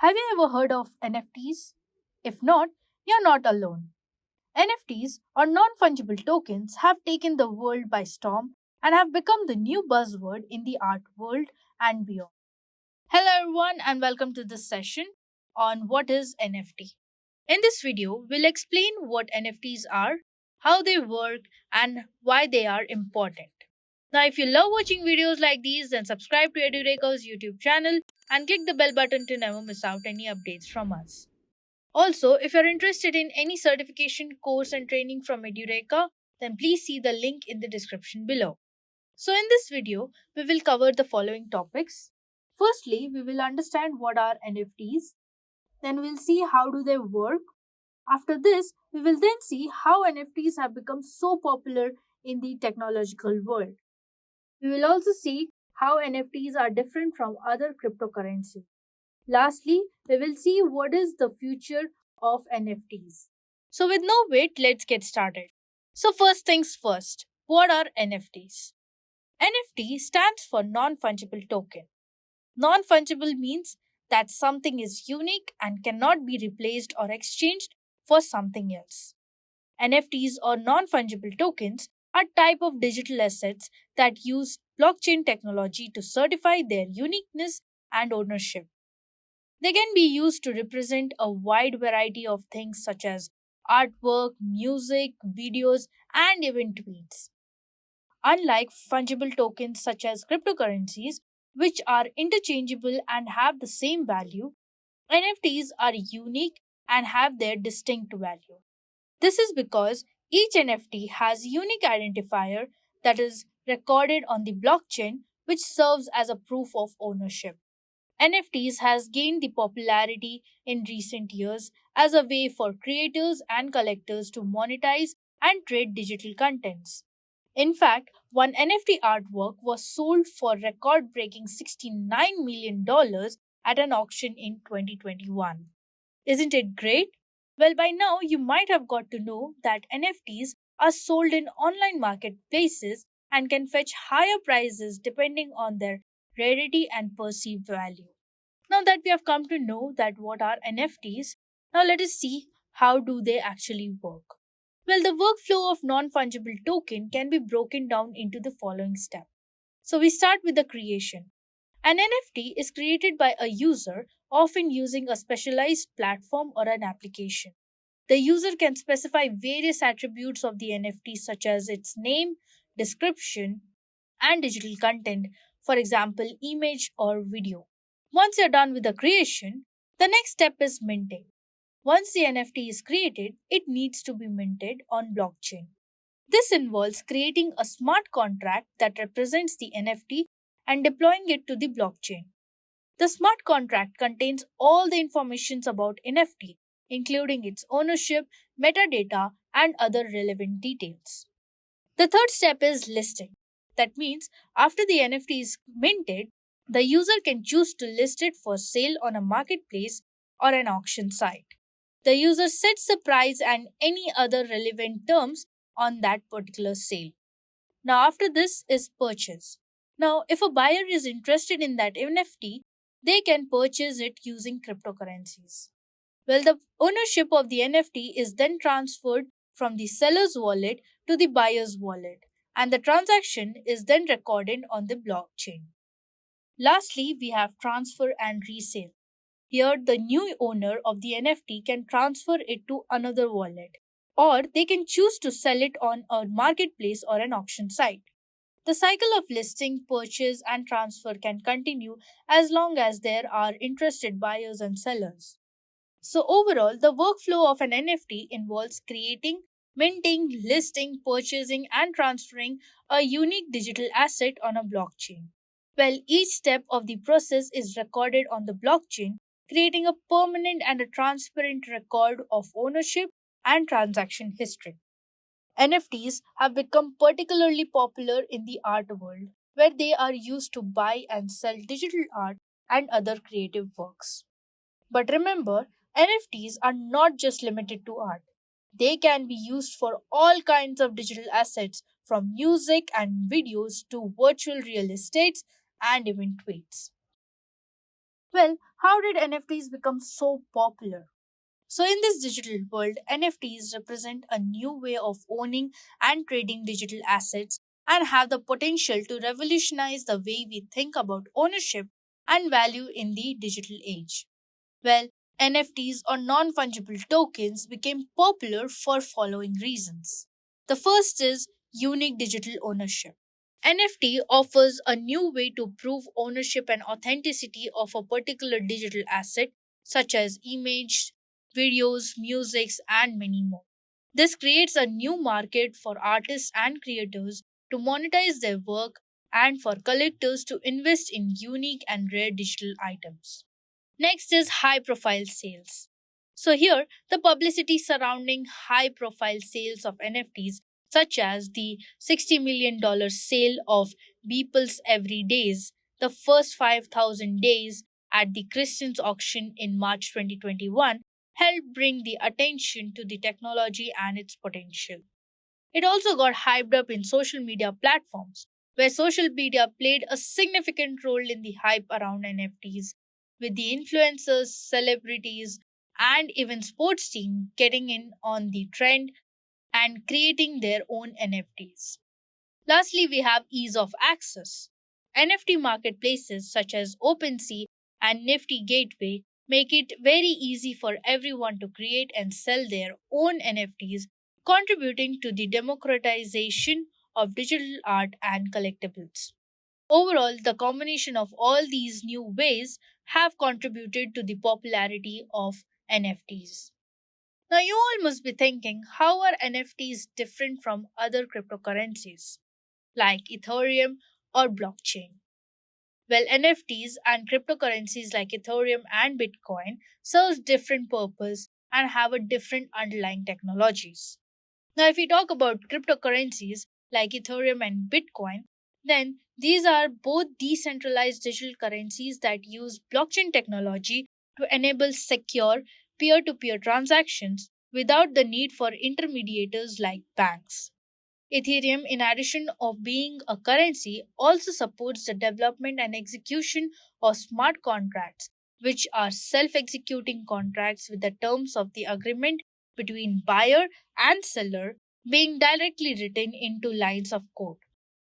Have you ever heard of NFTs? If not, you're not alone. NFTs or non fungible tokens have taken the world by storm and have become the new buzzword in the art world and beyond. Hello, everyone, and welcome to this session on what is NFT. In this video, we'll explain what NFTs are, how they work, and why they are important. Now, if you love watching videos like these, then subscribe to Edureka's YouTube channel and click the bell button to never miss out any updates from us. Also, if you're interested in any certification course and training from Edureka, then please see the link in the description below. So, in this video, we will cover the following topics. Firstly, we will understand what are NFTs. Then we'll see how do they work. After this, we will then see how NFTs have become so popular in the technological world. We will also see how NFTs are different from other cryptocurrencies. Lastly, we will see what is the future of NFTs. So, with no wait, let's get started. So, first things first, what are NFTs? NFT stands for non fungible token. Non fungible means that something is unique and cannot be replaced or exchanged for something else. NFTs or non fungible tokens are type of digital assets that use blockchain technology to certify their uniqueness and ownership. They can be used to represent a wide variety of things such as artwork, music, videos, and even tweets. Unlike fungible tokens such as cryptocurrencies, which are interchangeable and have the same value, NFTs are unique and have their distinct value. This is because each NFT has a unique identifier that is recorded on the blockchain, which serves as a proof of ownership. NFTs has gained the popularity in recent years as a way for creators and collectors to monetize and trade digital contents. In fact, one NFT artwork was sold for record-breaking $69 million at an auction in 2021. Isn't it great? Well, by now you might have got to know that NFTs are sold in online marketplaces and can fetch higher prices depending on their rarity and perceived value. Now that we have come to know that what are NFTs, now let us see how do they actually work. Well, the workflow of non-fungible token can be broken down into the following steps. So we start with the creation. An NFT is created by a user, often using a specialized platform or an application. The user can specify various attributes of the NFT, such as its name, description, and digital content, for example, image or video. Once you're done with the creation, the next step is minting. Once the NFT is created, it needs to be minted on blockchain. This involves creating a smart contract that represents the NFT and deploying it to the blockchain. The smart contract contains all the information about NFT, including its ownership, metadata, and other relevant details. The third step is listing. That means after the NFT is minted, the user can choose to list it for sale on a marketplace or an auction site. The user sets the price and any other relevant terms on that particular sale. Now, after this is purchase. Now, if a buyer is interested in that NFT, they can purchase it using cryptocurrencies. Well, the ownership of the NFT is then transferred from the seller's wallet to the buyer's wallet, and the transaction is then recorded on the blockchain. Lastly, we have transfer and resale. Here, the new owner of the NFT can transfer it to another wallet, or they can choose to sell it on a marketplace or an auction site. The cycle of listing, purchase, and transfer can continue as long as there are interested buyers and sellers. So, overall, the workflow of an NFT involves creating, minting, listing, purchasing, and transferring a unique digital asset on a blockchain. Well, each step of the process is recorded on the blockchain, creating a permanent and a transparent record of ownership and transaction history. NFTs have become particularly popular in the art world, where they are used to buy and sell digital art and other creative works. But remember, NFTs are not just limited to art. They can be used for all kinds of digital assets, from music and videos to virtual real estates and even tweets. Well, how did NFTs become so popular? So, in this digital world, NFTs represent a new way of owning and trading digital assets and have the potential to revolutionize the way we think about ownership and value in the digital age. Well, NFTs or non fungible tokens became popular for following reasons. The first is unique digital ownership. NFT offers a new way to prove ownership and authenticity of a particular digital asset, such as image, videos, musics, and many more. This creates a new market for artists and creators to monetize their work and for collectors to invest in unique and rare digital items. Next is high profile sales. So, here the publicity surrounding high profile sales of NFTs, such as the $60 million sale of Beeple's Every Days, the first 5,000 days at the Christie's auction in March 2021, helped bring the attention to the technology and its potential. It also got hyped up in social media platforms, where social media played a significant role in the hype around NFTs, with the influencers, celebrities, and even sports teams getting in on the trend and creating their own NFTs. Lastly, we have ease of access. NFT marketplaces such as OpenSea and Nifty Gateway make it very easy for everyone to create and sell their own NFTs, contributing to the democratization of digital art and collectibles. Overall, the combination of all these new ways have contributed to the popularity of NFTs. Now, you all must be thinking, how are NFTs different from other cryptocurrencies like Ethereum or blockchain? Well, NFTs and cryptocurrencies like Ethereum and Bitcoin serve different purpose and have a different underlying technologies. Now, if we talk about cryptocurrencies like Ethereum and Bitcoin, then these are both decentralized digital currencies that use blockchain technology to enable secure peer to peer transactions without the need for intermediators like banks. Ethereum, in addition of being a currency, also supports the development and execution of smart contracts, which are self executing contracts with the terms of the agreement between buyer and seller being directly written into lines of code.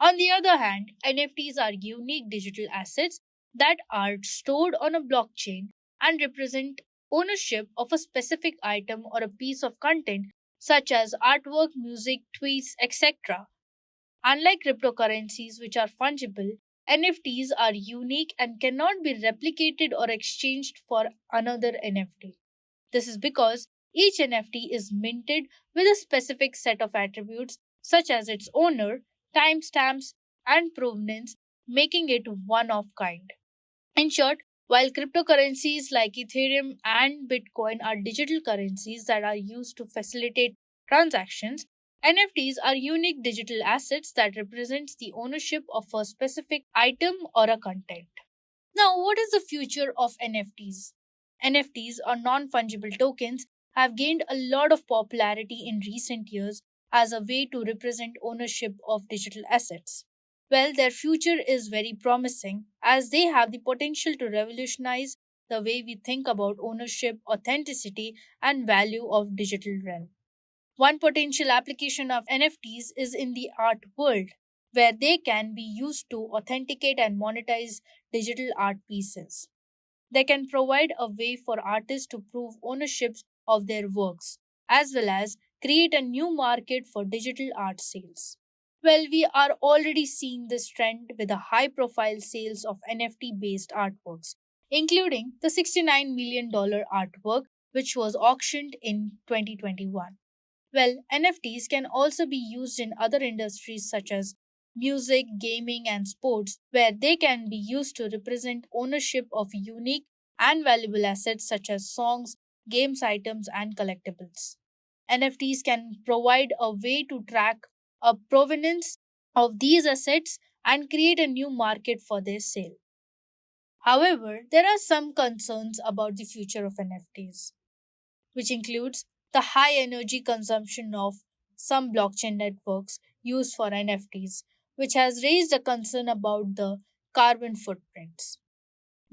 On the other hand, NFTs are unique digital assets that are stored on a blockchain and represent ownership of a specific item or a piece of content such as artwork, music, tweets, etc. Unlike cryptocurrencies, which are fungible, NFTs are unique and cannot be replicated or exchanged for another NFT. This is because each NFT is minted with a specific set of attributes such as its owner, timestamps, and provenance, making it one of kind. In short, while cryptocurrencies like Ethereum and Bitcoin are digital currencies that are used to facilitate transactions, NFTs are unique digital assets that represents the ownership of a specific item or a content. Now, what is the future of NFTs? NFTs or non fungible tokens have gained a lot of popularity in recent years as a way to represent ownership of digital assets. Well, their future is very promising as they have the potential to revolutionize the way we think about ownership, authenticity, and value of digital realm. One potential application of NFTs is in the art world, where they can be used to authenticate and monetize digital art pieces. They can provide a way for artists to prove ownership of their works, as well as create a new market for digital art sales. Well, we are already seeing this trend with the high profile sales of NFT based artworks, including the $69 million artwork which was auctioned in 2021. Well, NFTs can also be used in other industries such as music, gaming, and sports, where they can be used to represent ownership of unique and valuable assets such as songs, games items, and collectibles. NFTs can provide a way to track a provenance of these assets and create a new market for their sale. However, there are some concerns about the future of NFTs, which includes the high energy consumption of some blockchain networks used for NFTs, which has raised a concern about the carbon footprints.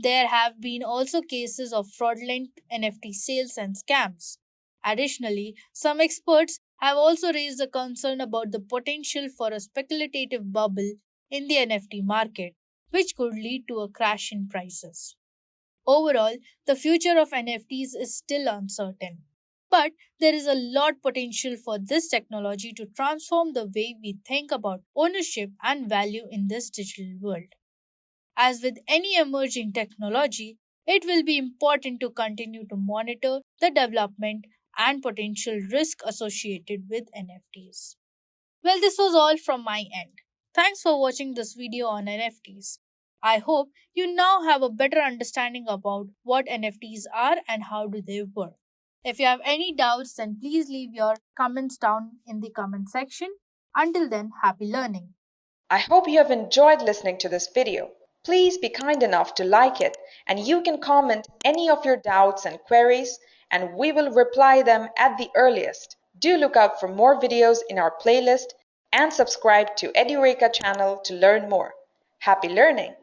There have been also cases of fraudulent NFT sales and scams. Additionally, some experts have also raised a concern about the potential for a speculative bubble in the NFT market, which could lead to a crash in prices. Overall, the future of NFTs is still uncertain. But there is a lot potential for this technology to transform the way we think about ownership and value in this digital world. As with any emerging technology, it will be important to continue to monitor the development and potential risk associated with NFTs. Well, this was all from my end. Thanks for watching this video on NFTs. I hope you now have a better understanding about what NFTs are and how do they work. If you have any doubts, then please leave your comments down in the comment section. Until then, happy learning. I hope you have enjoyed listening to this video. Please be kind enough to like it, and you can comment any of your doubts and queries, and we will reply them at the earliest. Do look out for more videos in our playlist and subscribe to Edureka channel to learn more. Happy learning!